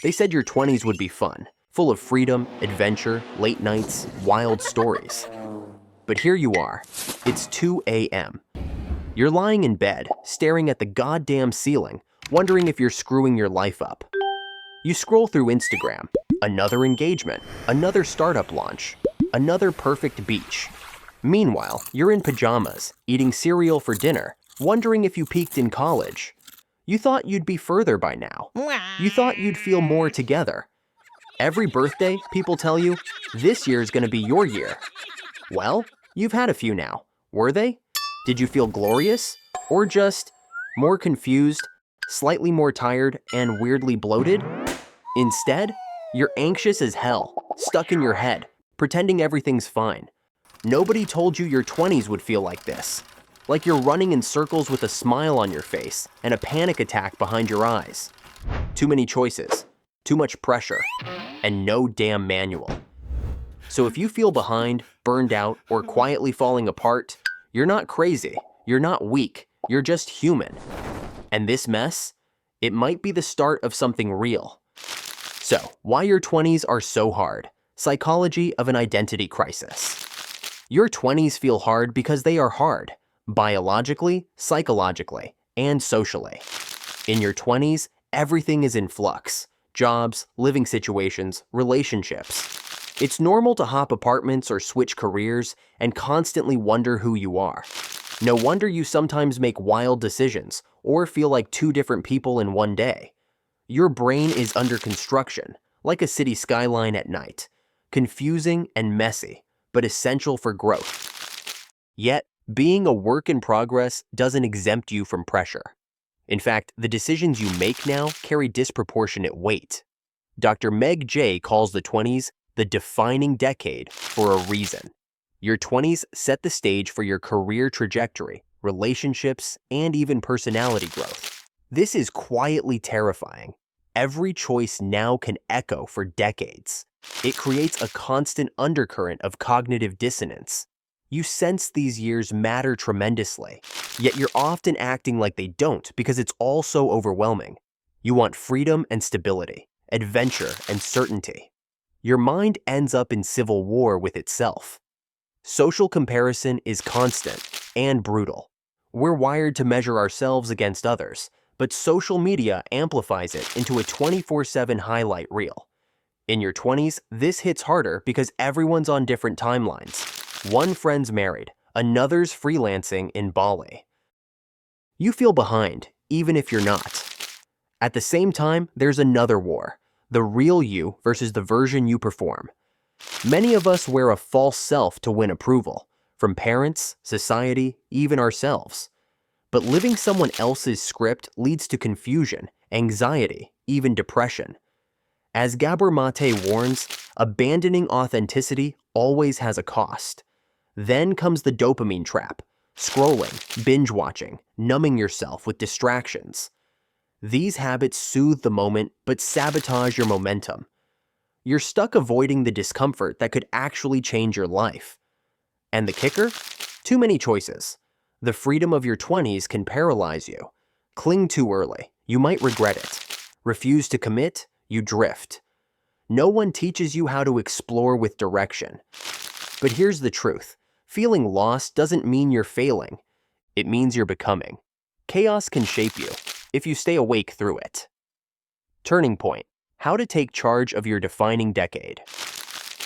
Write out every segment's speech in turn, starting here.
They said your 20s would be fun, full of freedom, adventure, late nights, wild stories. But here you are. It's 2 a.m. You're lying in bed, staring at the goddamn ceiling, wondering if you're screwing your life up. You scroll through Instagram. Another engagement, another startup launch, another perfect beach. Meanwhile, you're in pajamas, eating cereal for dinner, wondering if you peaked in college. You thought you'd be further by now. You thought you'd feel more together. Every birthday, people tell you, this year's gonna be your year. Well, you've had a few now. Were they? Did you feel glorious? Or just more confused, slightly more tired, and weirdly bloated? Instead, you're anxious as hell, stuck in your head, pretending everything's fine. Nobody told you your 20s would feel like this. Like you're running in circles with a smile on your face and a panic attack behind your eyes. Too many choices, too much pressure, and no damn manual. So if you feel behind, burned out, or quietly falling apart, you're not crazy, you're not weak, you're just human. And this mess, it might be the start of something real. So, why your 20s are so hard. Psychology of an identity crisis. Your 20s feel hard because they are hard, biologically, psychologically, and socially. In your 20s, everything is in flux. Jobs, living situations, relationships. It's normal to hop apartments or switch careers and constantly wonder who you are. No wonder you sometimes make wild decisions or feel like two different people in one day. Your brain is under construction, like a city skyline at night. Confusing and messy, but essential for growth. Yet, being a work in progress doesn't exempt you from pressure. In fact, the decisions you make now carry disproportionate weight. Dr. Meg Jay calls the 20s the defining decade for a reason. Your 20s set the stage for your career trajectory, relationships, and even personality growth. This is quietly terrifying. Every choice now can echo for decades. It creates a constant undercurrent of cognitive dissonance. You sense these years matter tremendously, yet you're often acting like they don't because it's all so overwhelming. You want freedom and stability, adventure and certainty. Your mind ends up in civil war with itself. Social comparison is constant and brutal. We're wired to measure ourselves against others, but social media amplifies it into a 24/7 highlight reel. In your 20s, this hits harder because everyone's on different timelines. One friend's married, another's freelancing in Bali. You feel behind, even if you're not. At the same time, there's another war, the real you versus the version you perform. Many of us wear a false self to win approval, from parents, society, even ourselves. But living someone else's script leads to confusion, anxiety, even depression. As Gabor Mate warns, abandoning authenticity always has a cost. Then comes the dopamine trap, scrolling, binge-watching, numbing yourself with distractions. These habits soothe the moment but sabotage your momentum. You're stuck avoiding the discomfort that could actually change your life. And the kicker? Too many choices. The freedom of your 20s can paralyze you. Cling too early, you might regret it. Refuse to commit, you drift. No one teaches you how to explore with direction. But here's the truth. Feeling lost doesn't mean you're failing. It means you're becoming. Chaos can shape you, if you stay awake through it. Turning point. How to take charge of your defining decade.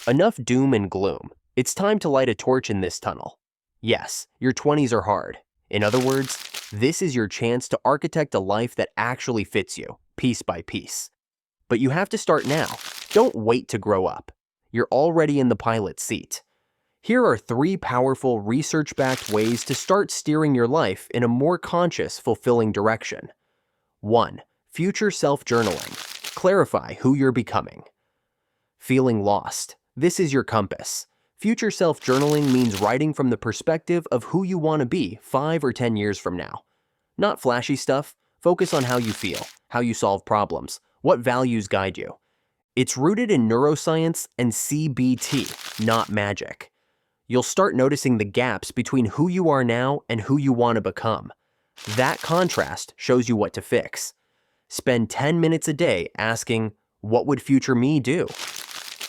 Enough doom and gloom. It's time to light a torch in this tunnel. Yes, your 20s are hard. In other words, this is your chance to architect a life that actually fits you, piece by piece. But you have to start now. Don't wait to grow up. You're already in the pilot seat. Here are 3 powerful, research-backed ways to start steering your life in a more conscious, fulfilling direction. 1. Future self-journaling. Clarify who you're becoming. Feeling lost. This is your compass. Future self-journaling means writing from the perspective of who you want to be 5 or 10 years from now. Not flashy stuff. Focus on how you feel, how you solve problems, what values guide you. It's rooted in neuroscience and CBT, not magic. You'll start noticing the gaps between who you are now and who you want to become. That contrast shows you what to fix. Spend 10 minutes a day asking, What would future me do?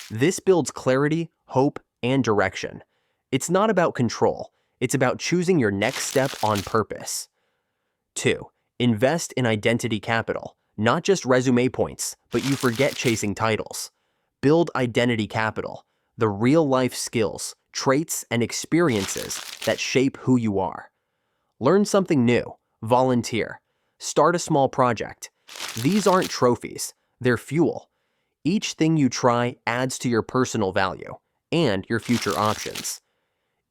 This builds clarity, hope, and direction. It's not about control. It's about choosing your next step on purpose. 2. Invest in identity capital. Not just resume points, but you forget chasing titles. Build identity capital, the real-life skills, traits, and experiences that shape who you are. Learn something new. Volunteer. Start a small project. These aren't trophies, they're fuel. Each thing you try adds to your personal value and your future options.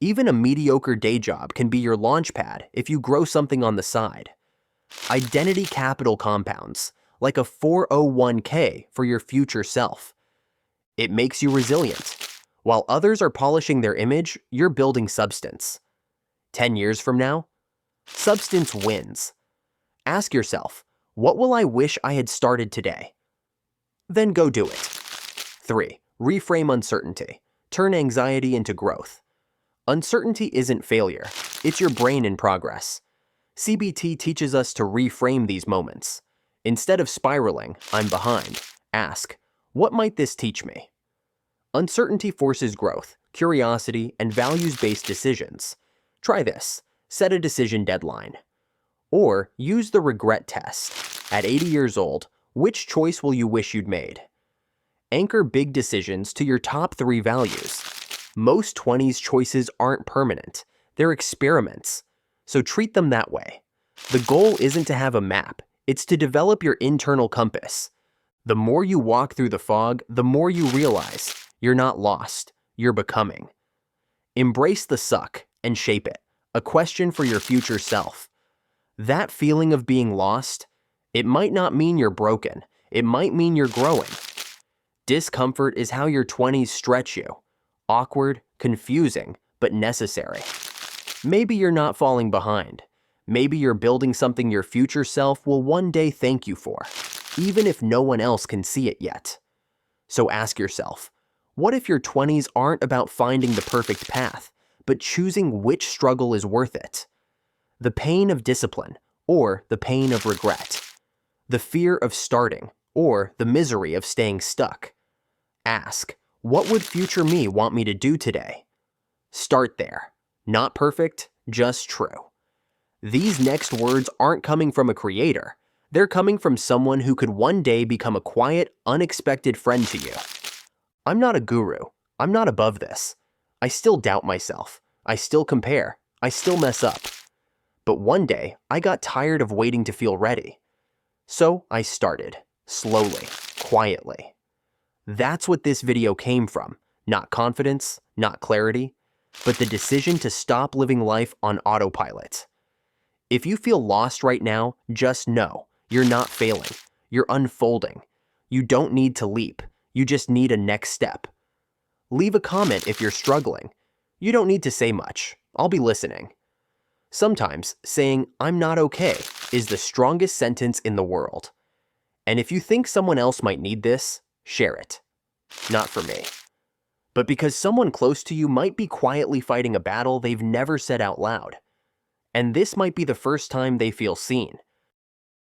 Even a mediocre day job can be your launchpad if you grow something on the side. Identity capital compounds, like a 401k for your future self. It makes you resilient. While others are polishing their image, you're building substance. 10 years from now, substance wins. Ask yourself, what will I wish I had started today? Then go do it. 3. Reframe uncertainty. Turn anxiety into growth. Uncertainty isn't failure. It's your brain in progress. CBT teaches us to reframe these moments. Instead of spiraling, I'm behind, ask, what might this teach me? Uncertainty forces growth, curiosity, and values-based decisions. Try this. Set a decision deadline. Or use the regret test. At 80 years old, which choice will you wish you'd made? Anchor big decisions to your top 3 values. Most 20s choices aren't permanent. They're experiments. So treat them that way. The goal isn't to have a map. It's to develop your internal compass. The more you walk through the fog, the more you realize you're not lost. You're becoming. Embrace the suck and shape it. A question for your future self. That feeling of being lost, it might not mean you're broken. It might mean you're growing. Discomfort is how your 20s stretch you. Awkward, confusing, but necessary. Maybe you're not falling behind. Maybe you're building something your future self will one day thank you for, even if no one else can see it yet. So ask yourself, what if your 20s aren't about finding the perfect path, but choosing which struggle is worth it? The pain of discipline, or the pain of regret. The fear of starting, or the misery of staying stuck. Ask, what would future me want me to do today? Start there. Not perfect, just true. These next words aren't coming from a creator. They're coming from someone who could one day become a quiet, unexpected friend to you. I'm not a guru. I'm not above this. I still doubt myself. I still compare. I still mess up. But one day, I got tired of waiting to feel ready. So I started, slowly, quietly. That's what this video came from. Not confidence, not clarity, but the decision to stop living life on autopilot. If you feel lost right now, just know you're not failing. You're unfolding. You don't need to leap. You just need a next step. Leave a comment if you're struggling. You don't need to say much. I'll be listening. Sometimes saying, "I'm not okay," is the strongest sentence in the world. And if you think someone else might need this, share it. Not for me. But because someone close to you might be quietly fighting a battle they've never said out loud. And this might be the first time they feel seen,